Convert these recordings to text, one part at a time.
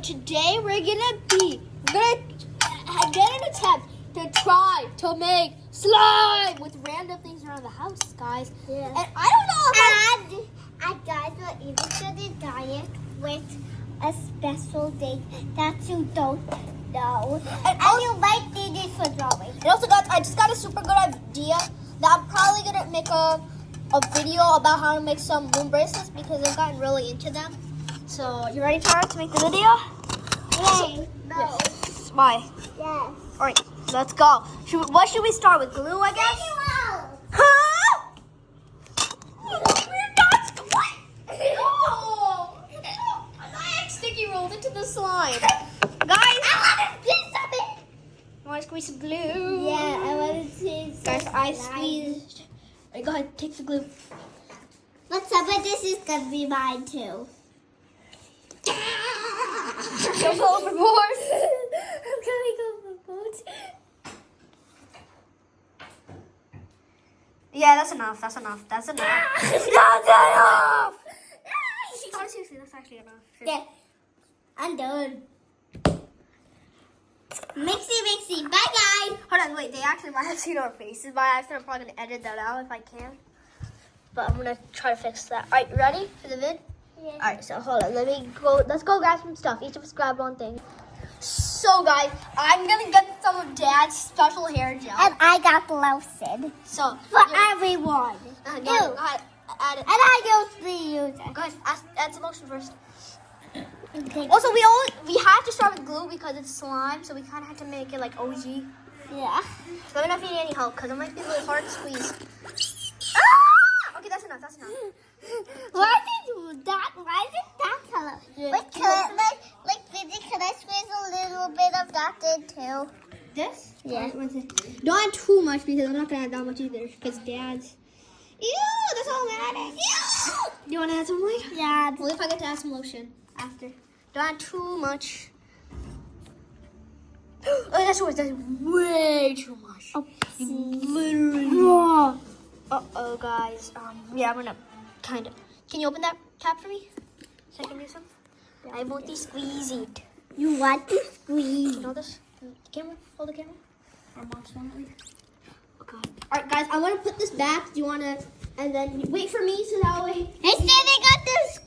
today we're gonna get an attempt to try to make slime with random things around the house, guys. Yeah. And I don't know And guys, we're even started diet with a special date that you don't know. And you might need it for drawing. And also, guys, I just got a super good idea that I'm probably gonna make a video about how to make some moon bracelets because I've gotten really into them. So, you ready, Tara, to make the video? Yay. No. Yes. Why? Yes. All right, let's go. What should we start with? Glue, I guess? Huh? We're not. What? No. I sticky rolled into the slime. Guys. I want to squeeze something. You want to squeeze some glue? Yeah, I want to see some. Guys, I squeezed. All right, go ahead, take the glue. But some of this is going to be mine too. Don't go overboard. I'm going overboard. Yeah, that's enough. That's enough. That's enough. Not enough. Oh, seriously, that's actually enough. Okay, I'm done. Mixy. Bye, guys. Hold on, wait. They actually might have seen our faces by accident. I'm probably gonna edit that out if I can. But I'm gonna try to fix that. All right, you ready for the vid? Yeah. All right, so hold on. Let's go grab some stuff. Each of us grab one thing. So, guys, I'm gonna get some of Dad's special hair gel. And I got lotion So for everyone. go You. ahead, add it. And I usually use it. Guys, add some lotion first. Okay. Also, we have to start with glue because it's slime, so we kind of have to make it like OG. Yeah. So let me know if you need any help because it might be a little hard to squeeze. Ah! Okay, that's enough. That's enough. Why did you that? Why is it that color? Yeah. Wait, can I squeeze a little bit of that in too? This? Yeah. Don't add too much because I'm not gonna add that much either. Because Dad's. Ew, that's all I'm adding. Ew. You wanna add some more? Yeah. Well, if I get to add some lotion after. Don't add too much. Oh, that's way too much. Oh, Literally. Uh-oh, guys. Yeah, I'm gonna kind of. Can you open that cap for me? So I can do some? I want to squeeze it. You want to squeeze? You know this? The camera? Hold the camera. Or mom's phone, at least. Oh, God. All right, guys, I want to put this back. Do you want to... And then wait for me so that way... Hey, they got this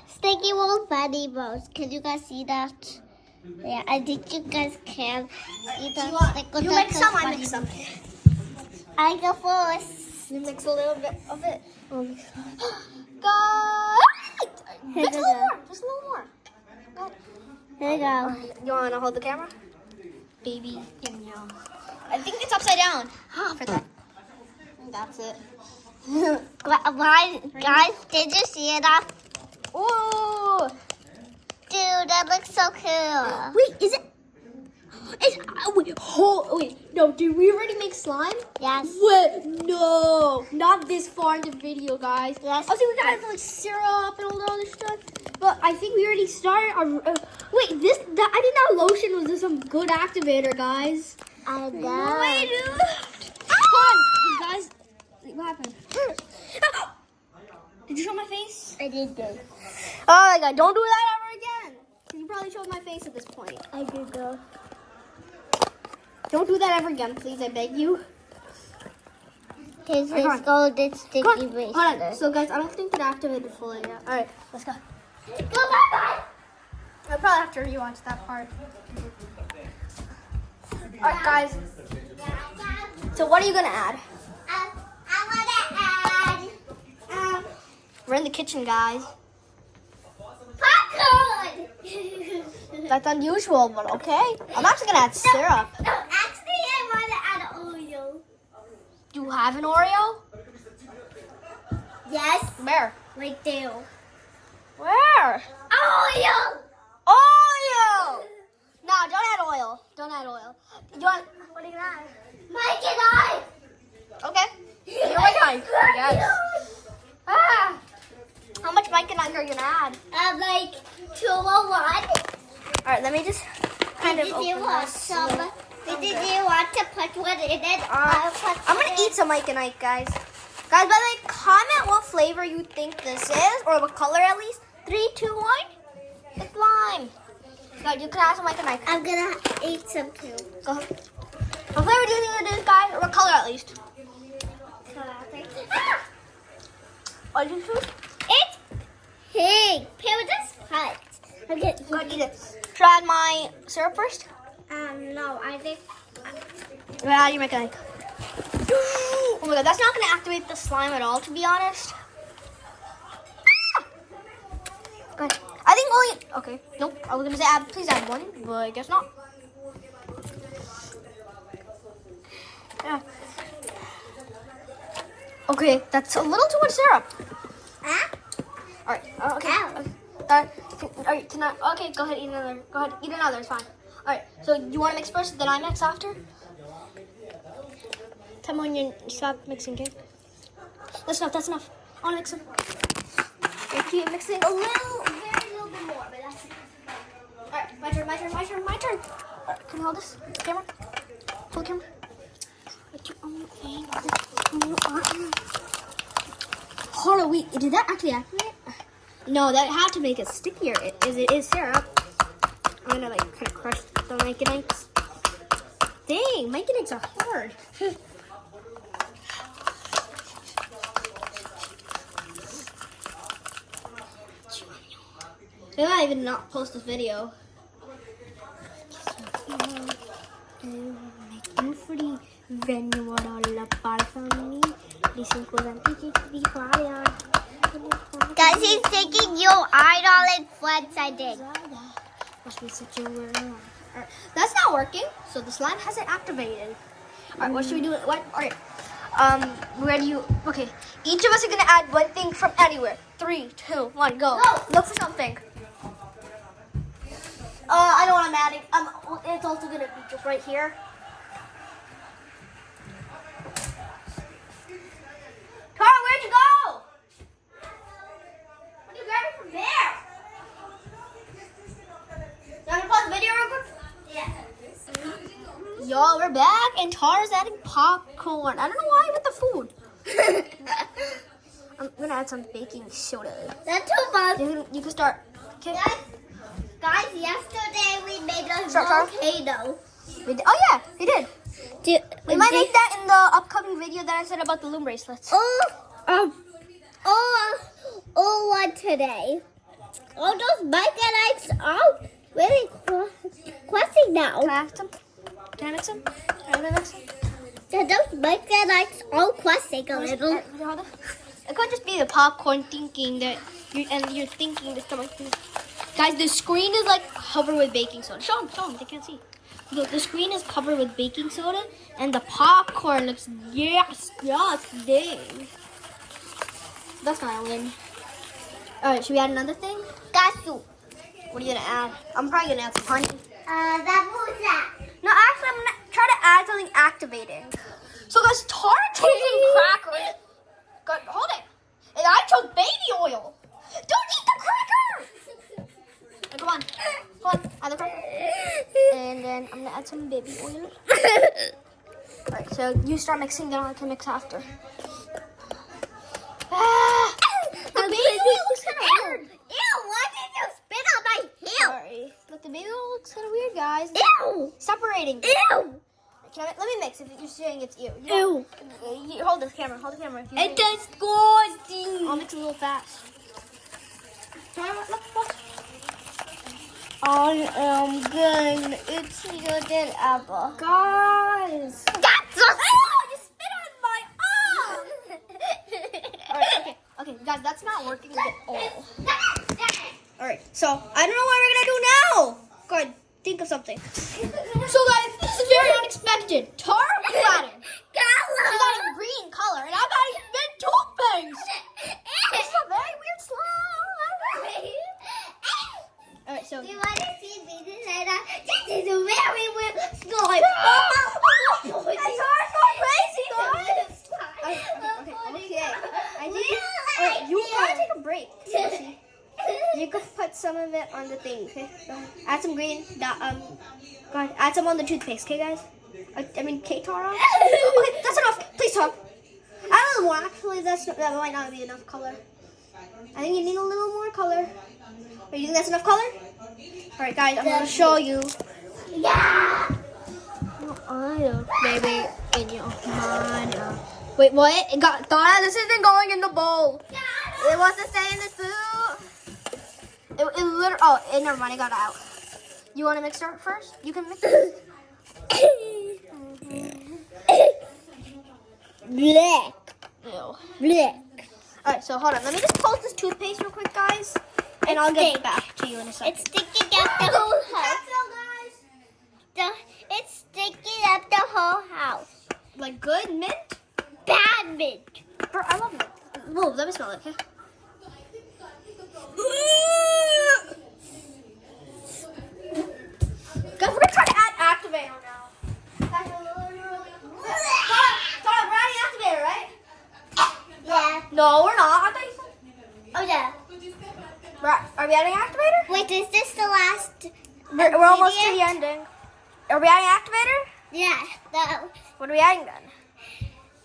sticky old bunny bones. Can you guys see that? Yeah, I think you guys can see that. You mix some, I mix some. I go first. You mix a little bit of it. Guys! Mix a little more. Just a little more. Go ahead. Here you go. You want to hold the camera? Baby, no. I think it's upside down. For that. That's it. Guys, did you see that? Ooh! Dude, that looks so cool. Wait, is it? Wait, no, did we already make slime? Yes. Wait, no, not this far in the video, guys. Yes. Also, we got like syrup and all the other stuff. But I think we already started our. Wait, I think that lotion was some good activator, guys. I know. Wait, come on, guys. Wait, what happened? Did you show my face? I did good. Oh my God! Don't do that ever again. You probably showed my face at this point. I did good. Don't do that ever again, please. I beg you. Here's his Come on. golden sticky Hold on. bracelet. So, guys, I don't think it activated fully yet. All right, let's go. Go, bye-bye. I probably have to rewatch that part. All right, guys. So, what are you gonna add? I want to add We're in the kitchen, guys. popcorn. That's unusual, but okay. I'm actually gonna add syrup. No, actually, I want to add Oreo. Do you have an Oreo? Yes, Where? right there. Where? Oreo. Oil! No, don't add oil. Don't add oil. You want? What are you gonna add? Mike and I. Okay. You're my guy. Yes. Ah. How much Mike and I are gonna add? Like 201. All right, let me just kind of Did open you want this. some? Did you want to put one in it? I'm gonna eat some Mike and Ike, guys. Guys, by the way, comment what flavor you think this is, or what color at least. 3, 2, 1. It's lime. Good, you can add some like a knife. I'm gonna eat some too. Go ahead. What flavor do you think it is, guys? Or what color at least? Onion food? It's pink. Pink just cut. Okay. Go ahead, eat it. Should I add my syrup first? No, I think. Yeah, you make it like. Oh my god, that's not gonna activate the slime at all, to be honest. Good. I think only. Okay, nope. I was gonna say please add one, but I guess not. Yeah. Okay, that's a little too much syrup. Huh? All right. Okay. Ow. All right. Tonight. Okay. Go ahead. Eat another. Go ahead. Eat another. It's fine. All right. So you want to mix first, then I mix after. Tell me when you stop mixing, okay? That's enough. That's enough. I want to mix them. Okay, keep mixing a little, very little bit more, but that's enough. All right. My turn. My turn. My turn. My turn. All right, can you hold this camera? Hold the camera. Put your own thing. Hold on, wait, did that actually activate? No, that had to make it stickier, as it is syrup. I'm gonna like kind of crush the Mike-and-Ikes. Dang, Mike-and-Ikes are hard. They might even not post this video. Guys, he's taking your idol and friends, I think. Alright, that's not working, so the slime hasn't activated. Alright, what should we do? What? Alright. Where do you? Okay, each of us are gonna add one thing from anywhere. 3, 2, 1, go. Look for something. I know what I'm adding. It's also gonna be just right here. Tara, where'd you go? What are you grabbing from there? You want to pause the video real quick? Yeah. Y'all, we're back, and Tara's adding popcorn. I don't know why with the food. I'm gonna add some baking soda. That's too much. You can start. Okay. Guys, yesterday we made a Start, volcano. Oh yeah, we did. We might make that in the upcoming video that I said about the loom bracelets. What today? All those Mike-and-Ikes are really questing now. Can I add some? Can I mix them? Can I mix them? Those Mike-and-Ikes are questing a little. It could just be the popcorn thinking that you're thinking that someone. Guys, the screen is like covered with baking soda. Show them, they can't see. Look, the screen is covered with baking soda, and the popcorn looks dang. That's not a win. All right, should we add another thing? Gasu. What are you gonna add? I'm probably gonna add some honey. That was that. No, actually, I'm gonna try to add something activating. So, guys, Tara chose some crackers. God, hold it. And I chose baby oil. Don't eat the cracker. Come on, add the cracker. And then I'm gonna add some baby oil. Alright, so you start mixing, then I can mix after. The baby oil looks kind of weird. Ew, why did you spit on my heel? Sorry. Look, the baby oil looks kind of weird, guys. Ew. Separating. Ew. Let me mix if you're saying it's you. Ew. Hold this camera. Hold the camera. It's disgusting. I'll mix it a little fast. Look. I am good. It's sweeter than ever. Guys. That's so you spit on my arm. Alright, okay, guys, that's not working at all. Alright, so I don't know what we're gonna do now. Go ahead, think of something. So guys, this is very unexpected. Tara got it. She's adding green color, and I'm adding red toothpaste. This is a very weird slime. Alright, so. Do you want to see me say that? This is a very weird slime. That's so crazy, guys. Okay. I did. Alright, you gotta take a break. You can put some of it on the thing, okay? Add some green. Go ahead, add some on the toothpaste, okay, guys? I mean, Tara. Okay, that's enough. Please talk. Add a little more. Actually, that might not be enough color. I think you need a little more color. You think that's enough color? Alright, guys, I'm gonna show you. Yeah. Baby, in your mind. Wait, what? Donna, this isn't going in the bowl. It wants to stay in the soup. It literally. Oh, never mind. I got it out. You want to mix it first? You can mix it. Black. Ew. Black. Alright, so hold on. Let me just close this toothpaste real quick, guys. And I'll get back to you in a second. It's sticking up the whole house. It's sticking up the whole house. Like good mint? Bad mint. Bro, I love mint. Whoa, let me smell it, okay? Guys, we're gonna try to add activator now. Guys, we're adding activator, right? Yeah. No, we're not. I thought you said. Oh yeah. Are we adding activator? Wait, is this the last? We're almost to the ending. Are we adding activator? Yeah. The What are we adding then?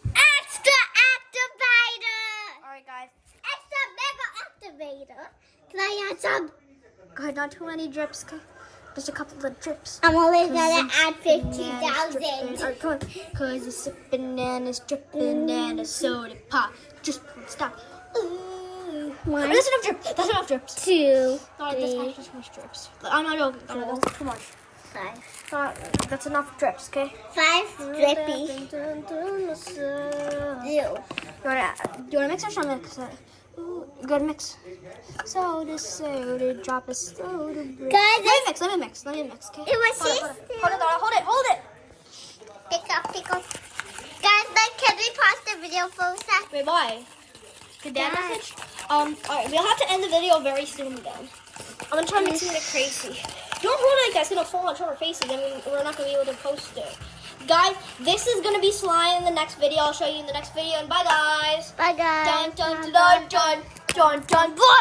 extra activator. Alright, guys. Extra mega activator. Can I add some? Go ahead, not too many drips. Okay? Just a couple of drips. I'm only gonna add Bananas 50,000. dripping. Alright, come on. Cause it's a bananas dripping and a soda pop. Just won't stop. Ooh. One, That's enough drips. That's enough drips. 2, Alright, that's 3, actually too much drips. I'm not joking. That's too much. 5. That's enough drips, okay? 5 drippy. You wanna mix or should I mix it? Ooh, you gotta mix. Soda, drop a soda. Guys, Let me mix, okay? it was Hold it. Pick up. Guys, like, can we pause the video for a sec? Wait, why? Did that Dad. message? Alright, we'll have to end the video very soon then. I'm gonna try mixing it crazy. Don't hold it like that, it's gonna fall onto our faces and we're not gonna be able to post it. Guys, this is gonna be slime in the next video. I'll show you in the next video and bye guys. Bye, guys. Dun dun dun dun dun dun dun.